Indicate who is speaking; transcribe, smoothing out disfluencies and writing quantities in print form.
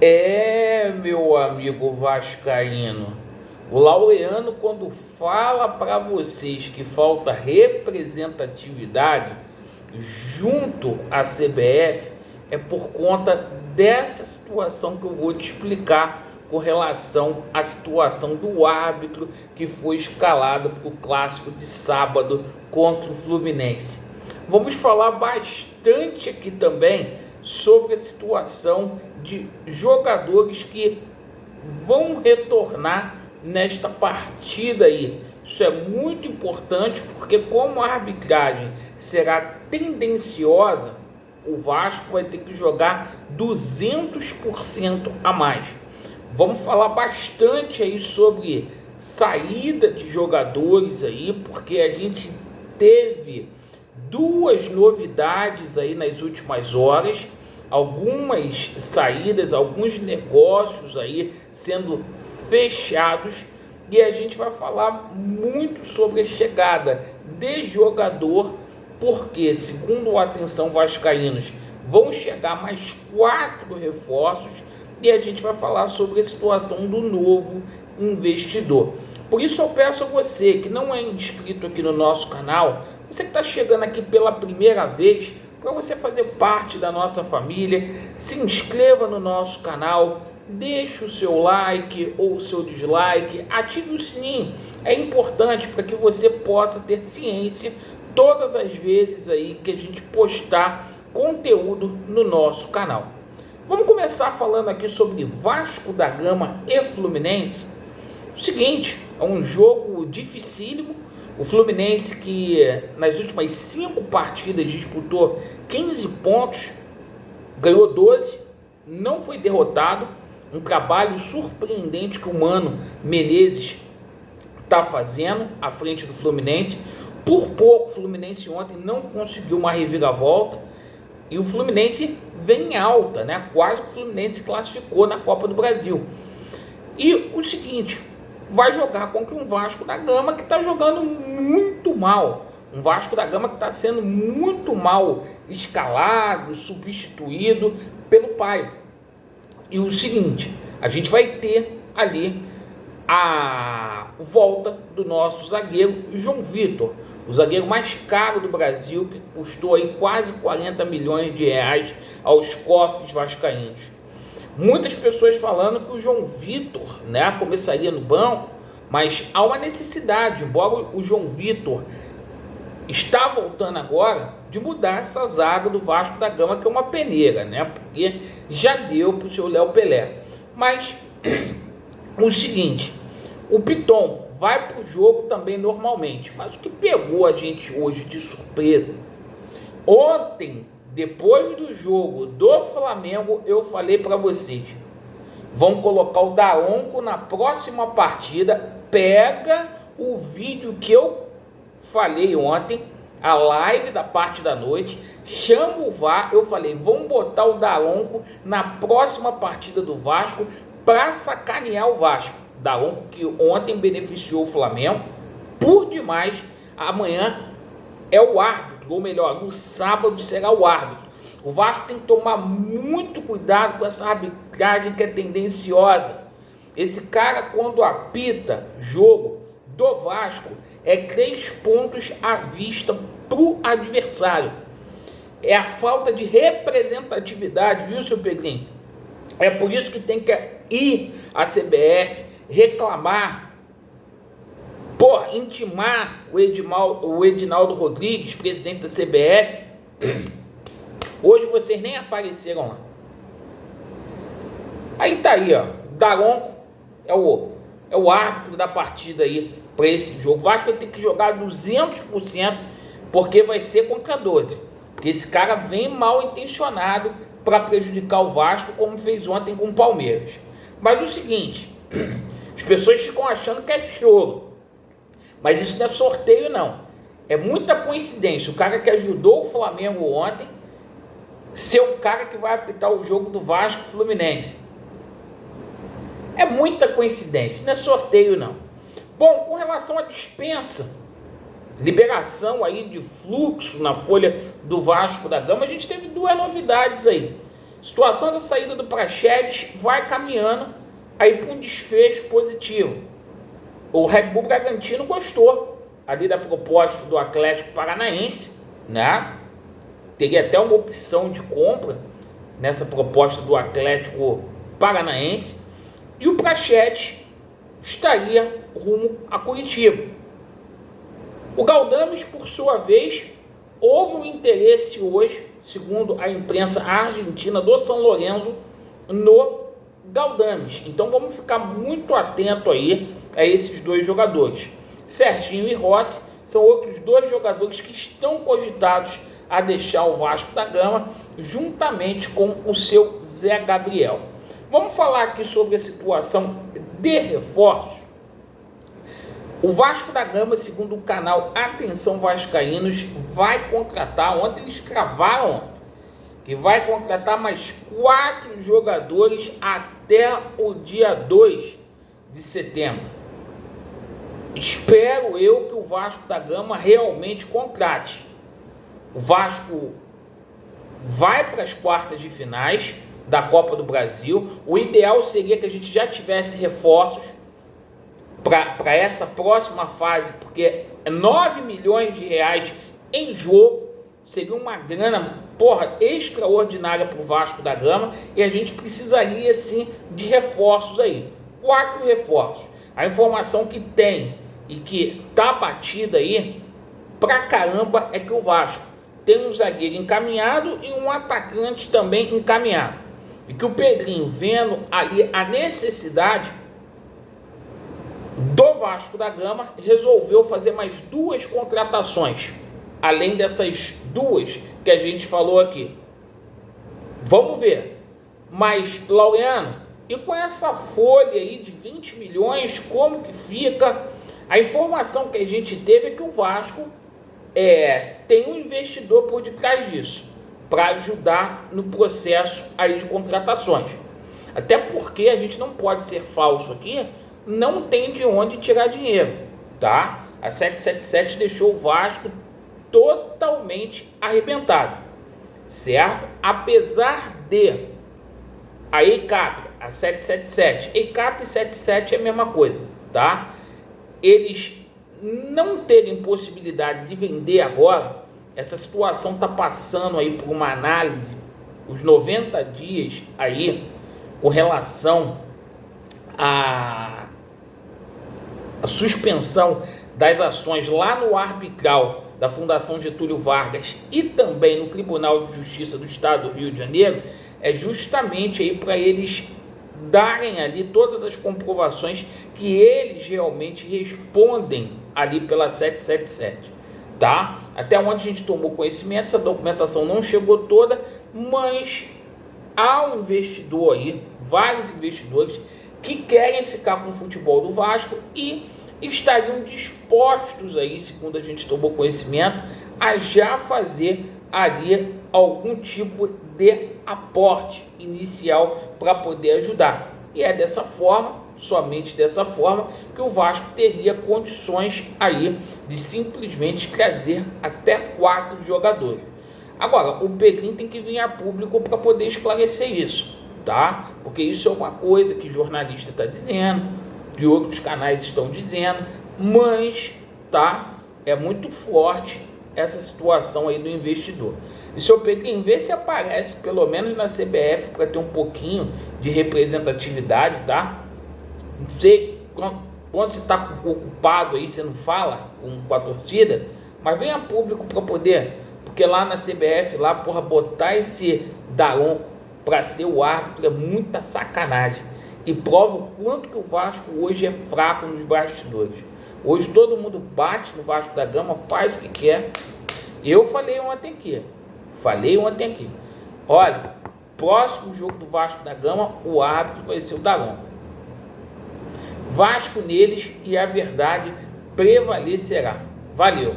Speaker 1: Meu amigo vascaíno, o Laureano, quando fala para vocês que falta representatividade junto à CBF, é por conta dessa situação que eu vou te explicar com relação à situação do árbitro que foi escalado para o clássico de sábado contra o Fluminense. Vamos falar bastante aqui também sobre a situação de jogadores que vão retornar nesta partida aí. Isso é muito importante porque, como a arbitragem será tendenciosa, o Vasco vai ter que jogar 200% a mais. Vamos falar bastante aí sobre saída de jogadores aí, porque a gente teve duas novidades aí nas últimas horas, algumas saídas, alguns negócios aí sendo fechados, e a gente vai falar muito sobre a chegada de jogador, porque, segundo o Atenção Vascaínos, vão chegar mais 4 reforços, e a gente vai falar sobre a situação do novo investidor. Por isso eu peço a você que não é inscrito aqui no nosso canal, você que está chegando aqui pela primeira vez, para você fazer parte da nossa família, se inscreva no nosso canal, deixe o seu like ou o seu dislike, ative o sininho, é importante para que você possa ter ciência todas as vezes aí que a gente postar conteúdo no nosso canal. Vamos começar falando aqui sobre Vasco da Gama e Fluminense. O seguinte, é um jogo dificílimo. O Fluminense, que nas últimas 5 partidas disputou 15 pontos, ganhou 12, não foi derrotado. Um trabalho surpreendente que o Mano Menezes está fazendo à frente do Fluminense. Por pouco, o Fluminense ontem não conseguiu uma reviravolta. E o Fluminense vem em alta, né? Quase que o Fluminense classificou na Copa do Brasil. E o seguinte, vai jogar contra um Vasco da Gama que está jogando muito mal. Um Vasco da Gama que está sendo muito mal escalado, substituído pelo Paiva. E o seguinte, a gente vai ter ali a volta do nosso zagueiro João Vitor, o zagueiro mais caro do Brasil, que custou aí quase 40 milhões de reais aos cofres vascaínos. Muitas pessoas falando que o João Vitor, né, começaria no banco, mas há uma necessidade, embora o João Vitor está voltando agora, de mudar essa zaga do Vasco da Gama, que é uma peneira, né, porque já deu para o seu Léo Pelé. Mas o seguinte, o Piton vai para o jogo também normalmente, mas o que pegou a gente hoje de surpresa, ontem, depois do jogo do Flamengo, eu falei para vocês, vão colocar o Daronco na próxima partida. Pega o vídeo que eu falei ontem, a live da parte da noite, chama o VAR, eu falei, vamos botar o Daronco na próxima partida do Vasco para sacanear o Vasco. Daronco que ontem beneficiou o Flamengo por demais. Amanhã é o árbitro, ou melhor, no sábado será o árbitro. O Vasco tem que tomar muito cuidado com essa arbitragem que é tendenciosa. Esse cara, quando apita jogo do Vasco, é 3 pontos à vista para o adversário. É a falta de representatividade, viu, seu Pedrinho? É por isso que tem que ir à CBF, reclamar, intimar o Edinaldo Rodrigues, presidente da CBF. Hoje vocês nem apareceram lá. Aí tá aí, ó, Daronco é o árbitro da partida aí para esse jogo. O Vasco vai ter que jogar 200%, porque vai ser contra 12. Porque esse cara vem mal intencionado para prejudicar o Vasco, como fez ontem com o Palmeiras. Mas o seguinte, as pessoas ficam achando que é choro, mas isso não é sorteio não, é muita coincidência. O cara que ajudou o Flamengo ontem ser o cara que vai apitar o jogo do Vasco Fluminense, é muita coincidência, não é sorteio não. Bom, com relação à dispensa, liberação aí de fluxo na folha do Vasco da Gama, a gente teve 2 novidades aí. Situação da saída do Praxedes vai caminhando aí para um desfecho positivo. O Red Bull Bragantino gostou ali da proposta do Atlético Paranaense, né? Teria até uma opção de compra nessa proposta do Atlético Paranaense, e o Praxedes estaria rumo a Curitiba. O Galdames, por sua vez, houve um interesse hoje, segundo a imprensa argentina, do São Lourenço no Galdames. Então vamos ficar muito atento aí a esses dois jogadores. Serginho e Rossi são outros dois jogadores que estão cogitados a deixar o Vasco da Gama, juntamente com o seu Zé Gabriel. Vamos falar aqui sobre a situação de reforços. O Vasco da Gama, segundo o canal Atenção Vascaínos, vai contratar, ontem eles cravaram que vai contratar mais 4 jogadores até o dia 2 de setembro. Espero eu que o Vasco da Gama realmente contrate. O Vasco vai para as quartas de finais da Copa do Brasil. O ideal seria que a gente já tivesse reforços para essa próxima fase, porque é 9 milhões de reais em jogo, seria uma grana, extraordinária para o Vasco da Gama, e a gente precisaria sim de reforços aí, 4 reforços. A informação que tem e que tá batida aí pra caramba é que o Vasco tem um zagueiro encaminhado e um atacante também encaminhado, e que o Pedrinho, vendo ali a necessidade do Vasco da Gama, resolveu fazer mais 2 contratações, além dessas 2 que a gente falou aqui. Vamos ver. Mas, Laureano, e com essa folha aí de 20 milhões, como que fica? A informação que a gente teve é que o Vasco tem um investidor por detrás disso, para ajudar no processo aí de contratações. Até porque a gente não pode ser falso aqui, não tem de onde tirar dinheiro, tá? A 777 deixou o Vasco totalmente arrebentado, certo? Apesar de a EICAP, a 777, EICAP e 77 é a mesma coisa, tá? Eles não terem possibilidade de vender agora, essa situação tá passando aí por uma análise, os 90 dias aí, com relação a suspensão das ações lá no arbitral da Fundação Getúlio Vargas e também no Tribunal de Justiça do Estado do Rio de Janeiro, é justamente aí para eles darem ali todas as comprovações que eles realmente respondem ali pela 777, tá? Até onde a gente tomou conhecimento, essa documentação não chegou toda, mas há um investidor aí, vários investidores que querem ficar com o futebol do Vasco e estariam dispostos aí, segundo a gente tomou conhecimento, a já fazer ali algum tipo de aporte inicial para poder ajudar. E é dessa forma, somente dessa forma, que o Vasco teria condições aí de simplesmente trazer até 4 jogadores. Agora, o Pedrinho tem que vir a público para poder esclarecer isso, tá? Porque isso é uma coisa que jornalista está dizendo, que outros canais estão dizendo, mas, tá? É muito forte essa situação aí do investidor. E seu Pedrinho, vê se aparece pelo menos na CBF para ter um pouquinho de representatividade, tá? Não sei quando você está ocupado aí, você não fala com a torcida, mas vem a público para poder, porque lá na CBF, lá, botar esse Daronco para ser o árbitro é muita sacanagem. E prova o quanto que o Vasco hoje é fraco nos bastidores. Hoje todo mundo bate no Vasco da Gama, faz o que quer. Eu falei ontem aqui. Olha, próximo jogo do Vasco da Gama, o árbitro vai ser o Daronco. Vasco neles e a verdade prevalecerá. Valeu!